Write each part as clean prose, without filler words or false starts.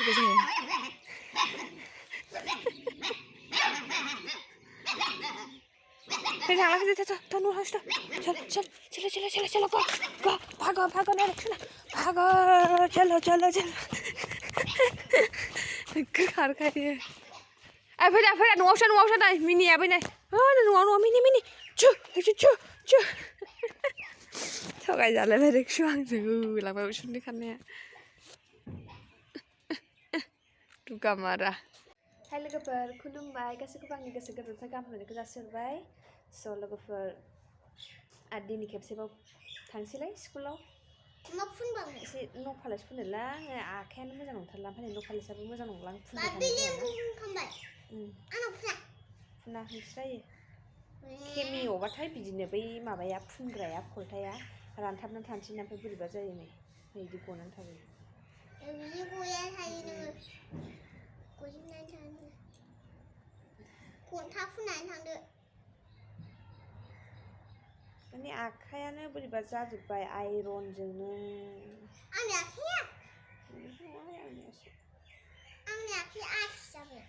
थारगौ जोङो फै थांला फै थ' न' हासथ' चलो go भागो नायलाय भागो चलो खारखायो फैदा न'आवसो नै मिनियाबो नै न'आव मिनि छु थगायजालायबाय रिक्सु आंजों होलांबाय उसुन्दै खारनाया दुगामारा हाय लोगोफोर खुलुमबाय गासैखौबो आंनि गोसो गोरबोनिफ्राय गाहाम हामलायनायखौ जासिहरबाय स' लोगोफोर आरो दिनै खेबसेबाव थांसैलाय स्कुलाव मा फुनबावनो एसे न' पालिस फुनोला आङो आखायानो मोजां नंथारला ओमफ्राय न' पालिसाबो मोजां नंला आं फुनबाय थानाय फुना हैस्रायो केमिअबाथाय बिदिनो बै माबाया फुनग्राया खलथाया रानथाबनानै थानोसै ओमफ्राय बोरैबा जायो नै बिदि गनानै थायो बिदि गया थायो नोङो गजोबनानै थानो खन्था फुननानै थांदो माने आखायानो बोरैबा जाजोब्बाय आइरनजोंनो आंनि आखाया आंनि आखाया आसि जाबाय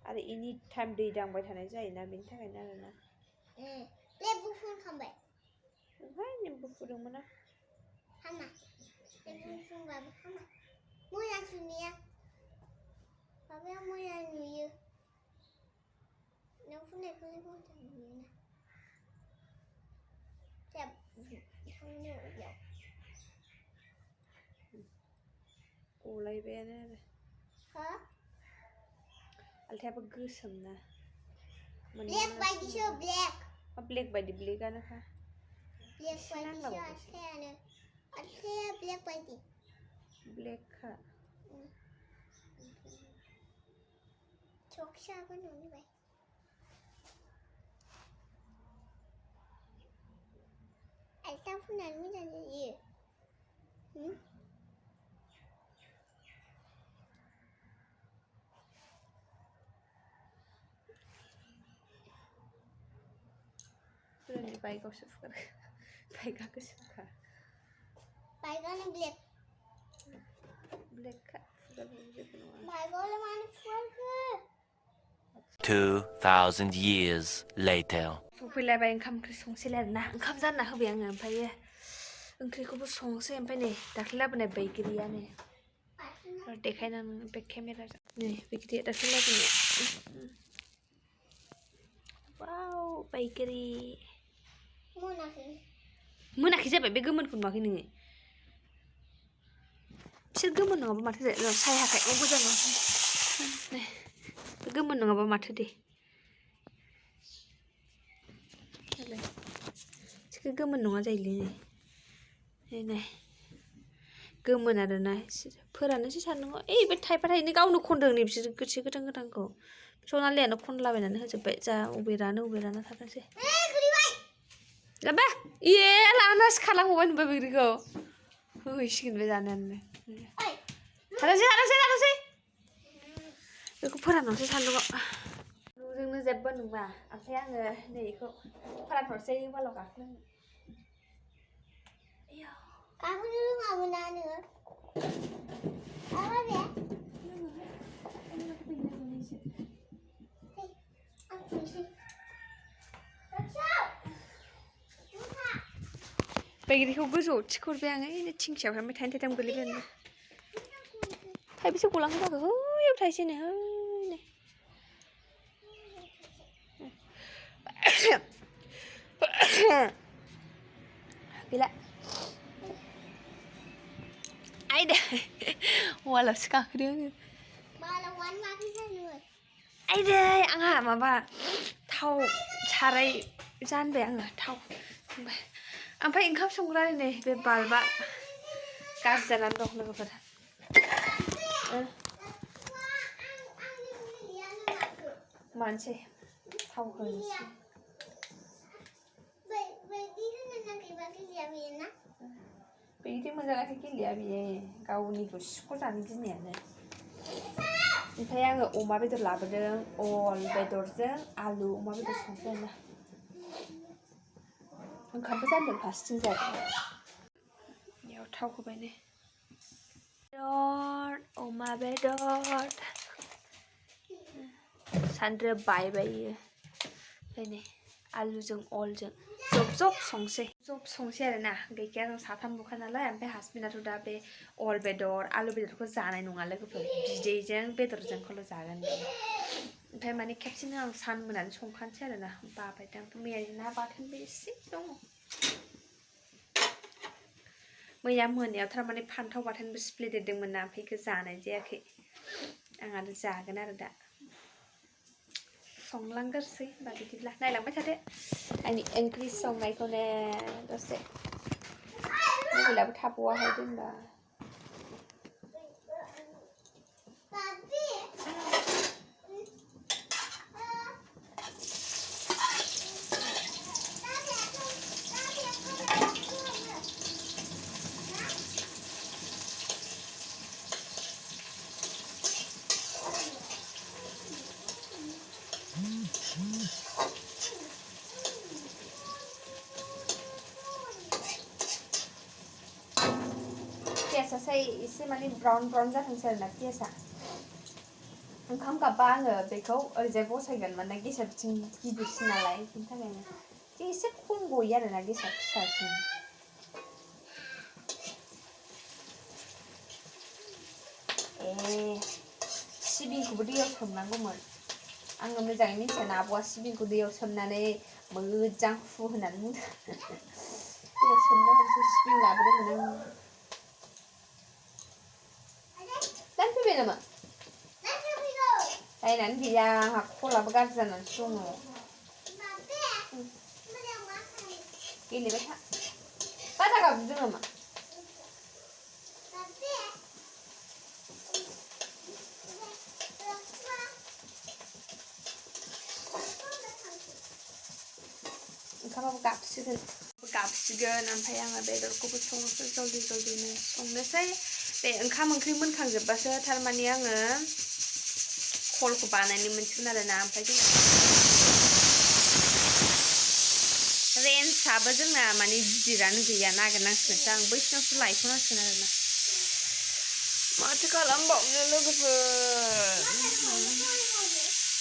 आरो एनि टाइम दै दांबाय थानाय जायोना बेनि थाखायनो आरोना लेबु फुनखांबाय ओमफ्राय लेबु फुदोंमोन आं हामा लेबु फुनबाबो हामा मोजां सुनाया माबाया मोजां नुयो नों फुननायखौलाय मोजां नुयोना गलायबायानो आरो हा आलथायाबो गोसोमना ब्लेक बायदिसो ब्लेक बायदि ब्लेकआनोखा ब्लेक बायदिसो आलथाया ब्लेक बायदि ब्लेकखा सखियाबो नुबाय आलथा फुननानै मोजां जायो फुरानि बाइकआवसो फुगारखो बाइकआ गोसोमखा बाइकआनो ब्लेकखा फुगारबाबो जेबो नङा बाइकआवलाय मानो फुगारखो 2000 years later सफैलायबाय ओंखाम ओंख्रि संसैलाय आरोना ओंखाम जानना होबाय आङो ओमफ्रायो ओंख्रिखौबो संसै ओमफ्राय नै दाख्लै लाबोनाय बैग्रिया नै देखायनानै बे केमेराजों नै बैग्रिया दाख्लै लाबोनाया वाव बैग्रि मोनाखै जाबाय बे गोमोनखौ नुवाखै नोङो बिसोर गोमोन नङाबा माथो सायाखै मोजां नै बे गोमोन नङाबा माथो दे बिसोर गोमोन नङा जायोलै नै गोमोन आरोना फोराननोसै सान्दुंआव बे थाइफा थाइनै गावनो खनदों नै बिसोर गोसो गोथांखौ सनालियानो खनलाबायनानै होजोब्बाय जा अबे रानो थाथोंसै जाबा लानासो खारलांबावबाय नुबाय बैग्रिखौ होहैसिगोन बे जानायानो थाथोंसै बेखौ फोरानहरसै सान्दुंआव नुजोंनो जेबो नुवा ओमफ्राय आङो नै बेखौ फोरानहरसै उवालाव गाखोनो रोङामोन ना नोङो बैग्रिखौ गोजौआव थिखहरबाय आङो थिंखियावहाय ओमफ्राय थाइथाम गोलैबाय थाइबेसे गलांखो जाखो बैयाव थाइसेनो गैला आयदै वालावसो गाखोदों आयदै आंहा माबा थाव साराय जानबाय आङो थाव ओमफ्राय ओंखाम संग्रा नै बे बाल्बा गाज्रि जानानै दं लोगोफोर मानसै थाव होनोसै बैग्रि मोनजानायखाय गेलेया बियो गावनिखौ सिख'जानो गिनायानो ओमफ्राय आङो अमा बेदर लाबोदों अल बेदरजों आलु अमा बेदर संसै आरोना ओंखामबो जानदों फारसेथिंजाय बेयाव थाव होबाय नै अमा बेदर सान्द्रिया बायबायो ओमफ्राय नै आलुजों अलजों जब संसै आरोना गैखाया जों साथामल'खा नालाय ओमफ्राय हासबेन्डआथ' दा बे अल बेदर आलु बेदरखौ जानाय नङा लोगोफोर बिदैजों बेदरजोंखौल' जागोन ओमफ्राय माने खेबसेनो आं सानमोनानो संखानोसै आरोना बाबाय दा ओमफ्राय मैयानि ना बाथोनबो एसे दङ मैया मोनायाव थारमाने फान्थाव बाथोनबो सिफ्लेदेरदोंमोन ना ओमफ्राय बेखौ जानाय जायाखै आं आरो जागोन आरो दा संलांगोरसै होमबा बिदिब्ला नायलांबाय थादो आंनि ओंख्रि संनायखौनो दसे मबाइलाबो थाबावाहाय दोनबा पियासा एसे माने ब्राउन जाथोंसै आरोना पियासा ओंखाम गाबबा आङो बेखौ ओरैजाय बसायगोन माने गेसा बिथिं गिदिरसिन नालाय बिनि थाखायनो एसे खम गयो आरोना गेसा फिसासिन सिबिंखौबो दैयाव सोमनांगौमोन आङो मोजाङै मिथियाना आब'आ सिबिंखौ दैयाव सोमनानै मोजां होनानै बुंदों दैयाव सोमना होनोसै सिबिं लाबोदोंमोन आं फैबाय नामा नायनानै गैया आंहा खलाबो गाज्रि जानानैसो दङ गेलेबाय था बादा गाबज्रिदों नामा ओंखामाबो गाबसिगोन ओमफ्राय आङो बेदरखौबो संनोसै जल्दिनो संनोसै बे ओंखाम ओंख्रि मोनखांजोबबासो थारमाने आङो कलखौ बानायनो मोनसिगोन आरोना ओमफ्राय रेन्जआबो जोंना माने गिदिरानो गैया नागिरनांसिगोनसो आं बैसिनावसो लायथ'नांसिगोन आरोना माथो खालामबावनो लोगोफोर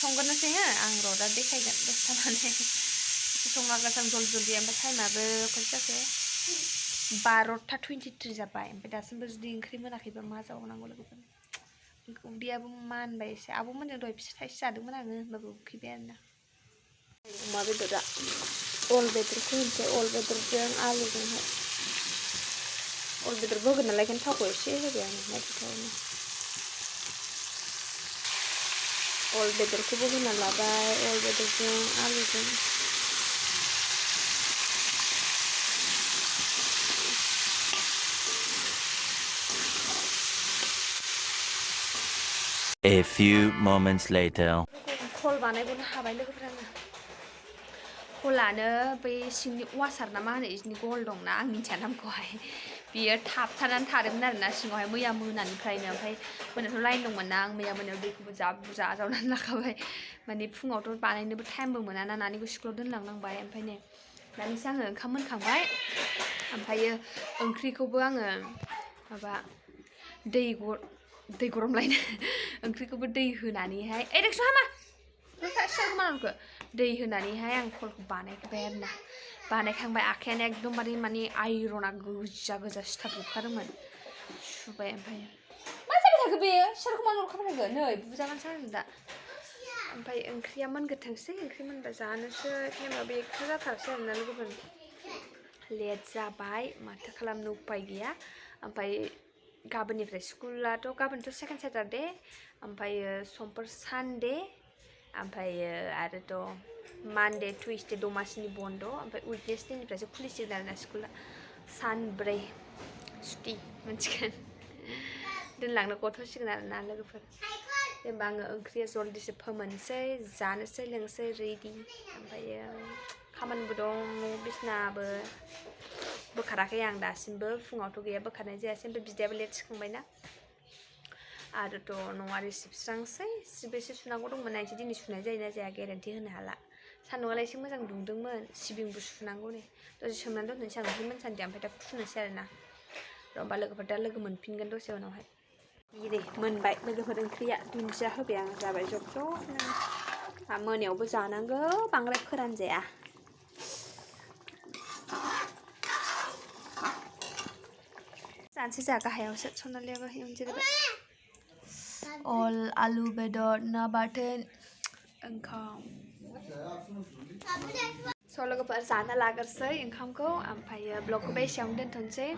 संगोरनोसै हो आं र' दा देखायगोन दसथा माने संलांगासिनो आं जल्दि ओमफ्राय टाइमाबो खनसे जाखो 12:23 जाबाय ओमफ्राय दासिमबो जुदि ओंख्रि मोनाखैबा मा जाबावनांगौ लोगोफोर उदैयाबो मानबाय एसे आब'मोनजों दहाय फिसा थाइसे जादोंमोन आङो होमबाबो उखैबाय आरोना अमा बेदरा अल बेदरखौ होनोसै अल बेदरजों आलुजोंहाय अल बेदरबो होगोन नालाय ओंखायनो थावखौ एसे होबाय आङो नायथावनो अल बेदरखौबो होना लाबाय अल बेदरजों आलुजों A few moments later. कल बानायगोन हाबाय लोगोफोर आङो कलानो बै सिंनि वासार ना मा होनो इसनि गल दंना आं मिथिया नामखौहाय बियो थाबथानानै थादोंमोन आरोना सिङावहाय मैया मोनानिफ्रायनो ओमफ्राय मोनायावथ' लाइन दंमोन ना आं मैया मोनायाव दैखौबो जा बुरजा आजावनानै लाखाबाय माने फुङावथ' बानायनोबो टाइमबो मोना ना नानिखौ स्कुलाव दोनलांनांबाय ओमफ्राय नै दानिसो आङो ओंखाम मोनखांबाय ओमफ्रायो ओंख्रिखौबो आङो माबा दै गरम लायनो ओंख्रिखौबो दै होनानैहाय रिक्स हामा मानखौ दै होनानैहाय आं कलखौ बानायखाबाय आरोना बानायखांबाय आखायानो एकदमबारे माने आइरना गोजा सिथाबजोबखादोंमोन सुबाय ओमफ्राय मा जाबाय थाखो बेयो सियारखौ मानो हरखाबाय थाखो नै बुजानानैसो आङो दा ओमफ्राय ओंख्रिया मोनगोरथोंसै ओंख्रि मोनबा जानोसै टाइमाबो 1 जाथारसै आरोना लोगोफोर लेट जाबाय माथो खालामनो उपाय गैया ओमफ्राय गाबोननिफ्राय स्कुलाथ' गाबोनथ' सेकेन्ड सेटारडे ओमफ्रायो समफोर सानडे ओमफ्रायो आरोथ' मानडे टुइसडे दमासिनि बन्द ओमफ्राय उइकनेसडेनिफ्रायसो खुलिसिगोन आरोना स्कुला सानब्रै सुटि मोनसिगोन दोनलांनो गथ'सिगोन आरोना लोगोफोर होनबा आङो ओंख्रिया जल्दिसो फोमोनसै जानोसै लोंसै रेडि ओमफ्रायो खामानिबो दं बिसनाबो बोखाराखै आं दासिमबो फुङावथ' गैया बोखारनाय जायासै ओमफ्राय बिदायाबो लेट सिखांबायना आरोथ' न'आ सिबस्रांसै सिबेसे सुनांगौ दंमोन नायनोसै दिनै सुनाय जायोना जाया गेरेन्टि होनो हाला सान्दुंआलाय एसे मोजां दुंदोंमोन सिबिंबो सुनांगौ नै दसे सोमनानै दोननोसै आं ओंख्रि मोनसान्दि ओमफ्राय दा फुनोसै आरोना होमबा लोगोफोर दा लोगो मोनफिनगोन दसे उनावहाय Đi đi, मोनबाय लोगोफोर ओंख्रिया दुन्दिया होबाय आं जाबाय जब जबनो मोनायावबो जानांगौ बांद्राय फोरानजाया जानोसै जा गाहायावसो सनालियाबो एवजेरबाय अल आलु बेदर ना बाथोन ओंखाम स' लोगोफोर जाना लाग्रोसै ओंखामखौ ओमफ्रायो ब्लगखौ बे एसेयावनो दोनथ'नोसै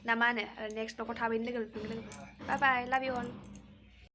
ना मा होनो नेक्स्ट ब्लगआव थाबैनो लोगो मोनफिनगोन बाय बाय लाभ इउ अल